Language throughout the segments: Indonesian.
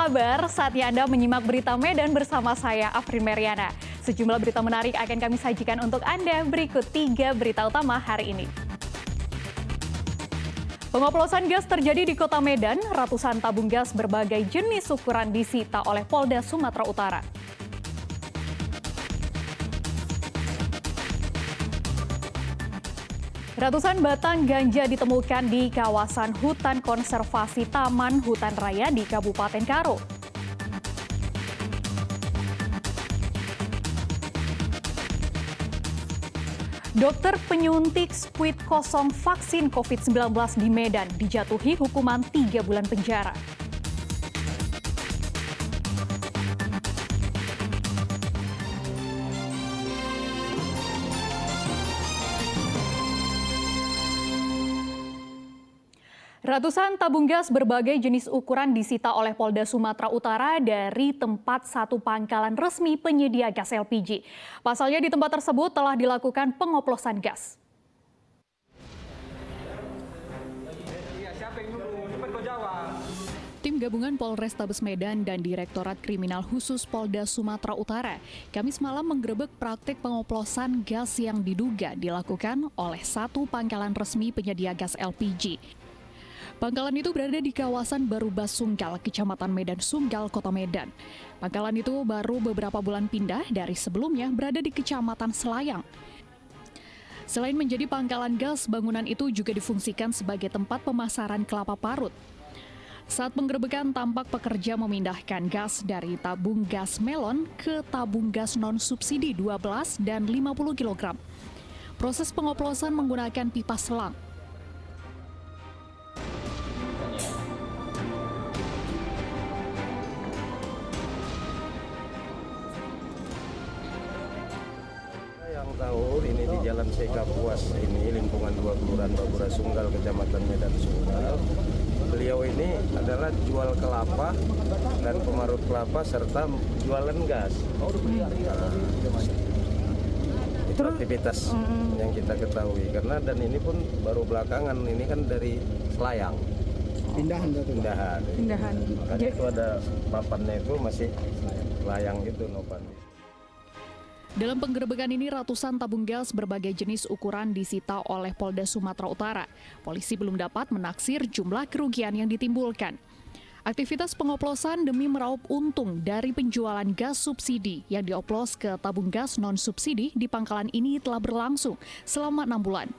kabar? Saatnya Anda menyimak berita Medan bersama saya, Afrin Meriana. Sejumlah berita menarik akan kami sajikan untuk Anda. Berikut 3 berita utama hari ini. Pengoplosan gas terjadi di Kota Medan. Ratusan tabung gas berbagai jenis ukuran disita oleh Polda Sumatera Utara. Ratusan batang ganja ditemukan di kawasan hutan konservasi Taman Hutan Raya di Kabupaten Karo. Dokter penyuntik spuit kosong vaksin COVID-19 di Medan dijatuhi hukuman 3 bulan penjara. Ratusan tabung gas berbagai jenis ukuran disita oleh Polda Sumatera Utara dari tempat satu pangkalan resmi penyedia gas LPG. Pasalnya di tempat tersebut telah dilakukan pengoplosan gas. Tim gabungan Polrestabes Medan dan Direktorat Kriminal Khusus Polda Sumatera Utara Kamis malam menggerebek praktik pengoplosan gas yang diduga dilakukan oleh satu pangkalan resmi penyedia gas LPG. Pangkalan itu berada di kawasan Barubas Sunggal, Kecamatan Medan Sunggal, Kota Medan. Pangkalan itu baru beberapa bulan pindah dari sebelumnya berada di Kecamatan Selayang. Selain menjadi pangkalan gas, bangunan itu juga difungsikan sebagai tempat pemasaran kelapa parut. Saat penggerebekan tampak pekerja memindahkan gas dari tabung gas melon ke tabung gas non-subsidi 12 dan 50 kg. Proses pengoplosan menggunakan pipa selang. Yang tahu ini di Jalan Sekapuas ini lingkungan 2 Kelurahan Babura Sunggal, Kecamatan Medan Sunggal. Beliau ini adalah jual kelapa dan pemarut kelapa serta jualan gas. Itu aktivitas yang kita ketahui karena dan ini pun baru belakangan ini kan dari Selayang. Pindahan. Makanya itu ada papannya itu masih Selayang itu Nopan. Dalam penggerebekan ini ratusan tabung gas berbagai jenis ukuran disita oleh Polda Sumatera Utara. Polisi belum dapat menaksir jumlah kerugian yang ditimbulkan. Aktivitas pengoplosan demi meraup untung dari penjualan gas subsidi yang dioplos ke tabung gas non-subsidi di pangkalan ini telah berlangsung selama 6 bulan.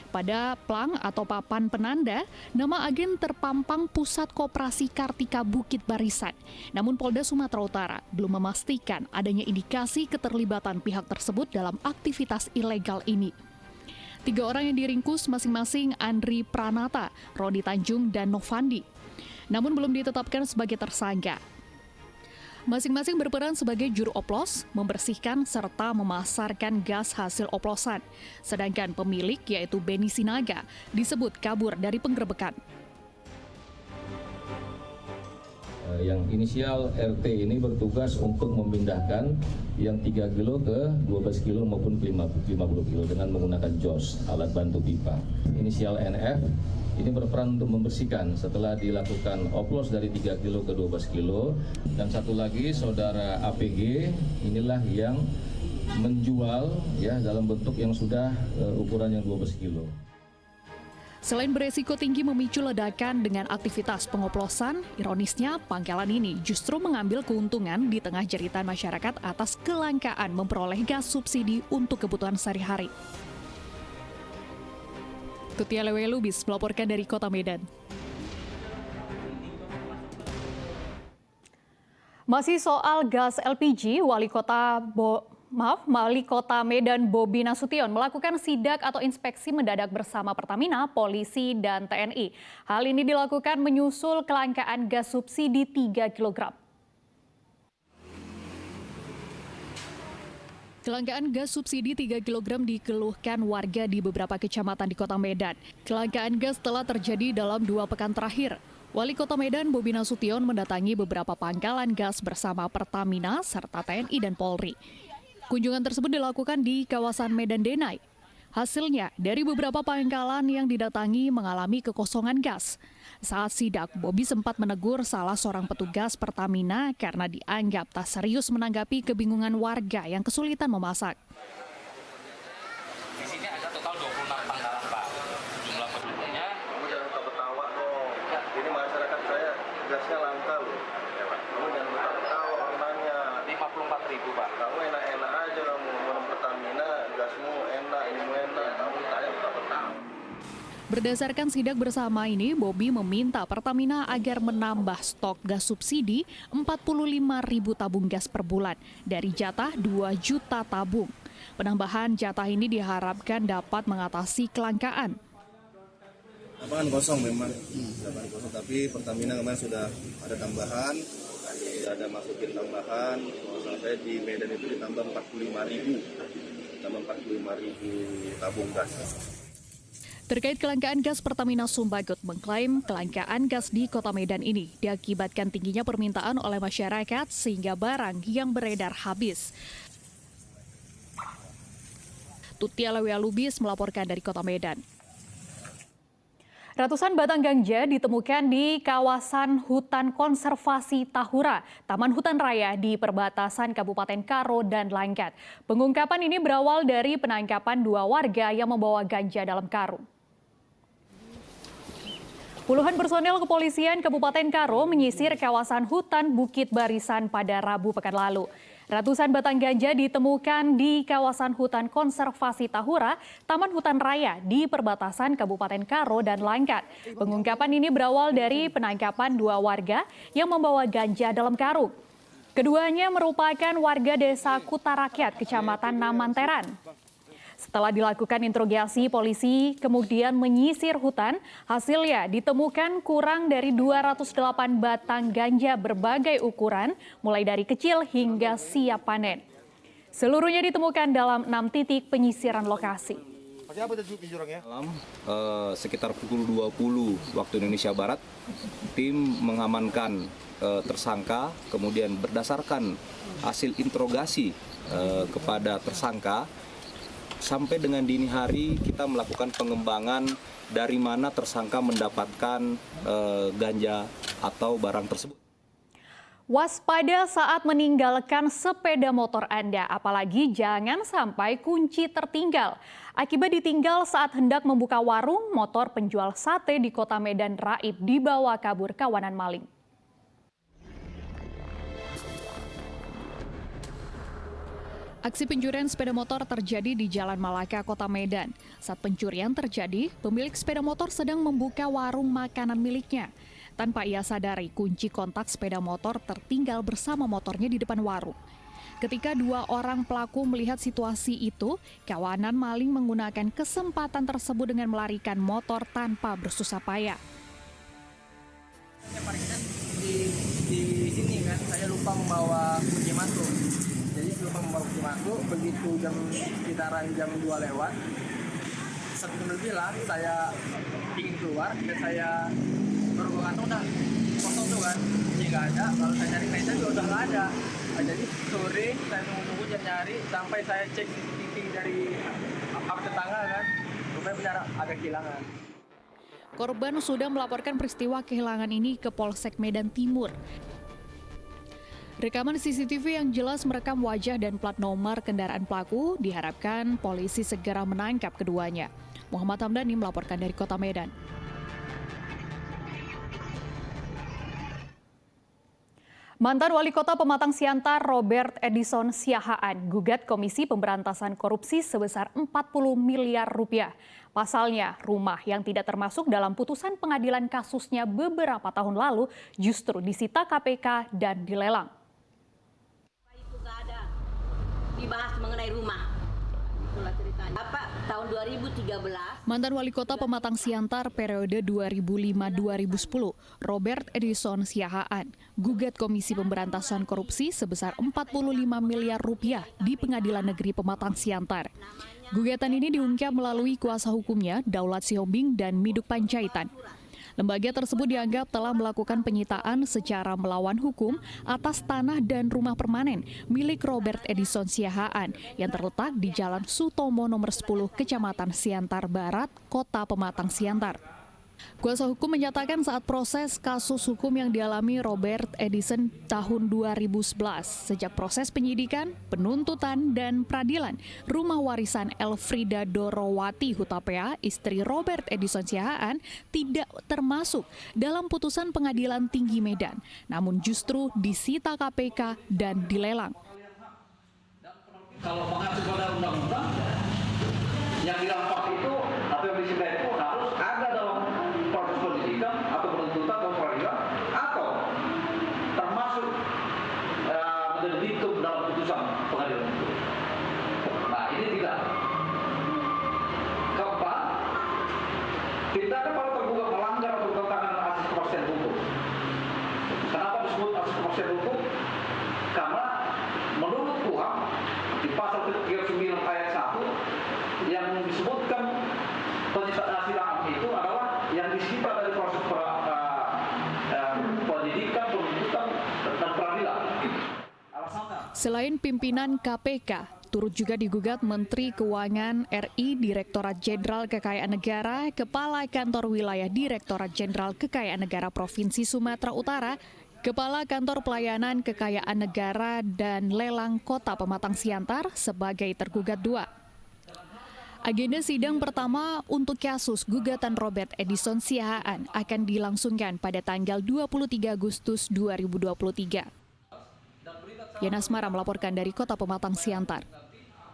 Pada plang atau papan penanda, nama agen terpampang Pusat Koperasi Kartika Bukit Barisan. Namun Polda Sumatera Utara belum memastikan adanya indikasi keterlibatan pihak tersebut dalam aktivitas ilegal ini. 3 orang yang diringkus masing-masing Andri Pranata, Rodi Tanjung, dan Novandi. Namun belum ditetapkan sebagai tersangka. Masing-masing berperan sebagai juru oplos, membersihkan serta memasarkan gas hasil oplosan. Sedangkan pemilik yaitu Beni Sinaga disebut kabur dari penggerebekan. Yang inisial RT ini bertugas untuk memindahkan yang 3 kilo ke 12 kilo maupun 50 kilo dengan menggunakan JOS, alat bantu pipa. Inisial NF ini berperan untuk membersihkan setelah dilakukan oplos dari 3 kilo ke 12 kilo. Dan satu lagi saudara APG inilah yang menjual ya dalam bentuk yang sudah ukuran yang 12 kilo. Selain beresiko tinggi memicu ledakan dengan aktivitas pengoplosan, ironisnya pangkalan ini justru mengambil keuntungan di tengah jeritan masyarakat atas kelangkaan memperoleh gas subsidi untuk kebutuhan sehari-hari. Tutia Lewe Lubis melaporkan dari Kota Medan. Masih soal gas LPG, Wali Kota Medan Bobi Nasution melakukan sidak atau inspeksi mendadak bersama Pertamina, polisi, dan TNI. Hal ini dilakukan menyusul kelangkaan gas subsidi 3 kg. Kelangkaan gas subsidi 3 kg dikeluhkan warga di beberapa kecamatan di Kota Medan. Kelangkaan gas telah terjadi dalam 2 pekan terakhir. Wali Kota Medan Bobi Nasution mendatangi beberapa pangkalan gas bersama Pertamina serta TNI dan Polri. Kunjungan tersebut dilakukan di kawasan Medan Denai. Hasilnya, dari beberapa pangkalan yang didatangi mengalami kekosongan gas. Saat sidak, Bobi sempat menegur salah seorang petugas Pertamina karena dianggap tak serius menanggapi kebingungan warga yang kesulitan memasak. Di sini ada total 26 pangkalan, Pak. Jumlah penduduknya. Kamu jangan ketawa dong. Ini masyarakat saya gasnya langka loh. Ya, Pak. Kamu jangan ketawa orang nanya. 54.000, Pak. Kamu enak-enak aja kamu. Orang Pertamina gasmu enak, ilmu enak. Kamu tanya ketawa. Berdasarkan sidak bersama ini, Bobi meminta Pertamina agar menambah stok gas subsidi 45.000 tabung gas per bulan dari jatah 2 juta tabung. Penambahan jatah ini diharapkan dapat mengatasi kelangkaan. Lapangan kosong memang, lapangan kosong, tapi Pertamina kemarin sudah ada tambahan, sudah ada masukin tambahan. Kalau saya di Medan itu ditambah 45.000 tabung gas. Terkait kelangkaan gas, Pertamina Sumbagut mengklaim kelangkaan gas di Kota Medan ini diakibatkan tingginya permintaan oleh masyarakat sehingga barang yang beredar habis. Tutia Lewia Lubis melaporkan dari Kota Medan. Ratusan batang ganja ditemukan di kawasan hutan konservasi Tahura, Taman Hutan Raya di perbatasan Kabupaten Karo dan Langkat. Pengungkapan ini berawal dari penangkapan 2 warga yang membawa ganja dalam karung. Puluhan personel kepolisian Kabupaten Karo menyisir kawasan hutan Bukit Barisan pada Rabu pekan lalu. Ratusan batang ganja ditemukan di kawasan hutan konservasi Tahura, Taman Hutan Raya di perbatasan Kabupaten Karo dan Langkat. Pengungkapan ini berawal dari penangkapan 2 warga yang membawa ganja dalam karung. Keduanya merupakan warga desa Kutarakyat, Kecamatan Namanteran. Setelah dilakukan interogasi, polisi kemudian menyisir hutan. Hasilnya ditemukan kurang dari 208 batang ganja berbagai ukuran, mulai dari kecil hingga siap panen. Seluruhnya ditemukan dalam 6 titik penyisiran lokasi. Sekitar pukul 20 waktu Indonesia Barat, tim mengamankan tersangka, kemudian berdasarkan hasil interogasi kepada tersangka, sampai dengan dini hari kita melakukan pengembangan dari mana tersangka mendapatkan ganja atau barang tersebut. Waspada saat meninggalkan sepeda motor Anda, apalagi jangan sampai kunci tertinggal. Akibat ditinggal saat hendak membuka warung, motor penjual sate di Kota Medan Raib dibawa kabur kawanan maling. Aksi pencurian sepeda motor terjadi di Jalan Malaka, Kota Medan. Saat pencurian terjadi, pemilik sepeda motor sedang membuka warung makanan miliknya. Tanpa ia sadari, kunci kontak sepeda motor tertinggal bersama motornya di depan warung. Ketika 2 orang pelaku melihat situasi itu, kawanan maling menggunakan kesempatan tersebut dengan melarikan motor tanpa bersusah payah. Di sini kan, saya lupa membawa kunci masuk. Jadi lupa membawa kunci masuk, begitu sekitaran jam 2 lewat, satu menit bilang saya ingin keluar, dan saya baru ke kantong udah kosong tuh kan, kunci nggak ada. Lalu saya cari meja juga udah nggak ada. Jadi sore saya tunggu nyari sampai saya cek CCTV dari aparat tetangga kan, rupanya benar agak kehilangan. Korban sudah melaporkan peristiwa kehilangan ini ke Polsek Medan Timur. Rekaman CCTV yang jelas merekam wajah dan plat nomor kendaraan pelaku, diharapkan polisi segera menangkap keduanya. Muhammad Hamdani melaporkan dari Kota Medan. Mantan Wali Kota Pematang Siantar Robert Edison Siahaan gugat Komisi Pemberantasan Korupsi sebesar 40 miliar rupiah. Pasalnya, rumah yang tidak termasuk dalam putusan pengadilan kasusnya beberapa tahun lalu justru disita KPK dan dilelang. Itu nggak ada dibahas mengenai rumah. Itulah ceritanya. Bapak tahun 2013. Mantan Wali Kota Pematang Siantar periode 2005-2010, Robert Edison Siahaan gugat Komisi Pemberantasan Korupsi sebesar 45 miliar rupiah di Pengadilan Negeri Pematang Siantar. Gugatan ini diungkap melalui kuasa hukumnya Daulat Sihombing dan Miduk Panjaitan. Lembaga tersebut dianggap telah melakukan penyitaan secara melawan hukum atas tanah dan rumah permanen milik Robert Edison Siahaan yang terletak di Jalan Sutomo nomor 10 Kecamatan Siantar Barat, Kota Pematang Siantar. Kuasa hukum menyatakan saat proses kasus hukum yang dialami Robert Edison tahun 2011, sejak proses penyidikan, penuntutan, dan peradilan, rumah warisan Elfrida Dorowati Hutapea, istri Robert Edison Siahaan, tidak termasuk dalam putusan Pengadilan Tinggi Medan, namun justru disita KPK dan dilelang. Kalau mengacu pada undang-undang, yang dirampas itu atau yang disita itu harus ada dalam proses penyidikan atau penuntutan atau peradilan atau termasuk menjadi diktum dalam putusan pengadilan itu. Nah ini tidak. Keempat, tindakan para tergugat melanggar atau bertentangan dengan asas kepastian hukum. Kenapa disebut asas kepastian hukum? Karena menurut KUHP di pasal 39 ayat 1 yang disebutkan penyitaan silang itu adalah yang disita dari proses penyidikan, penuntutan, dan peradilan. Selain pimpinan KPK, turut juga digugat Menteri Keuangan RI, Direktorat Jenderal Kekayaan Negara, Kepala Kantor Wilayah Direktorat Jenderal Kekayaan Negara Provinsi Sumatera Utara, Kepala Kantor Pelayanan Kekayaan Negara dan Lelang Kota Pematang Siantar sebagai tergugat 2. Agenda sidang pertama untuk kasus gugatan Robert Edison Siahaan akan dilangsungkan pada tanggal 23 Agustus 2023. Yana Asmara melaporkan dari Kota Pematang Siantar.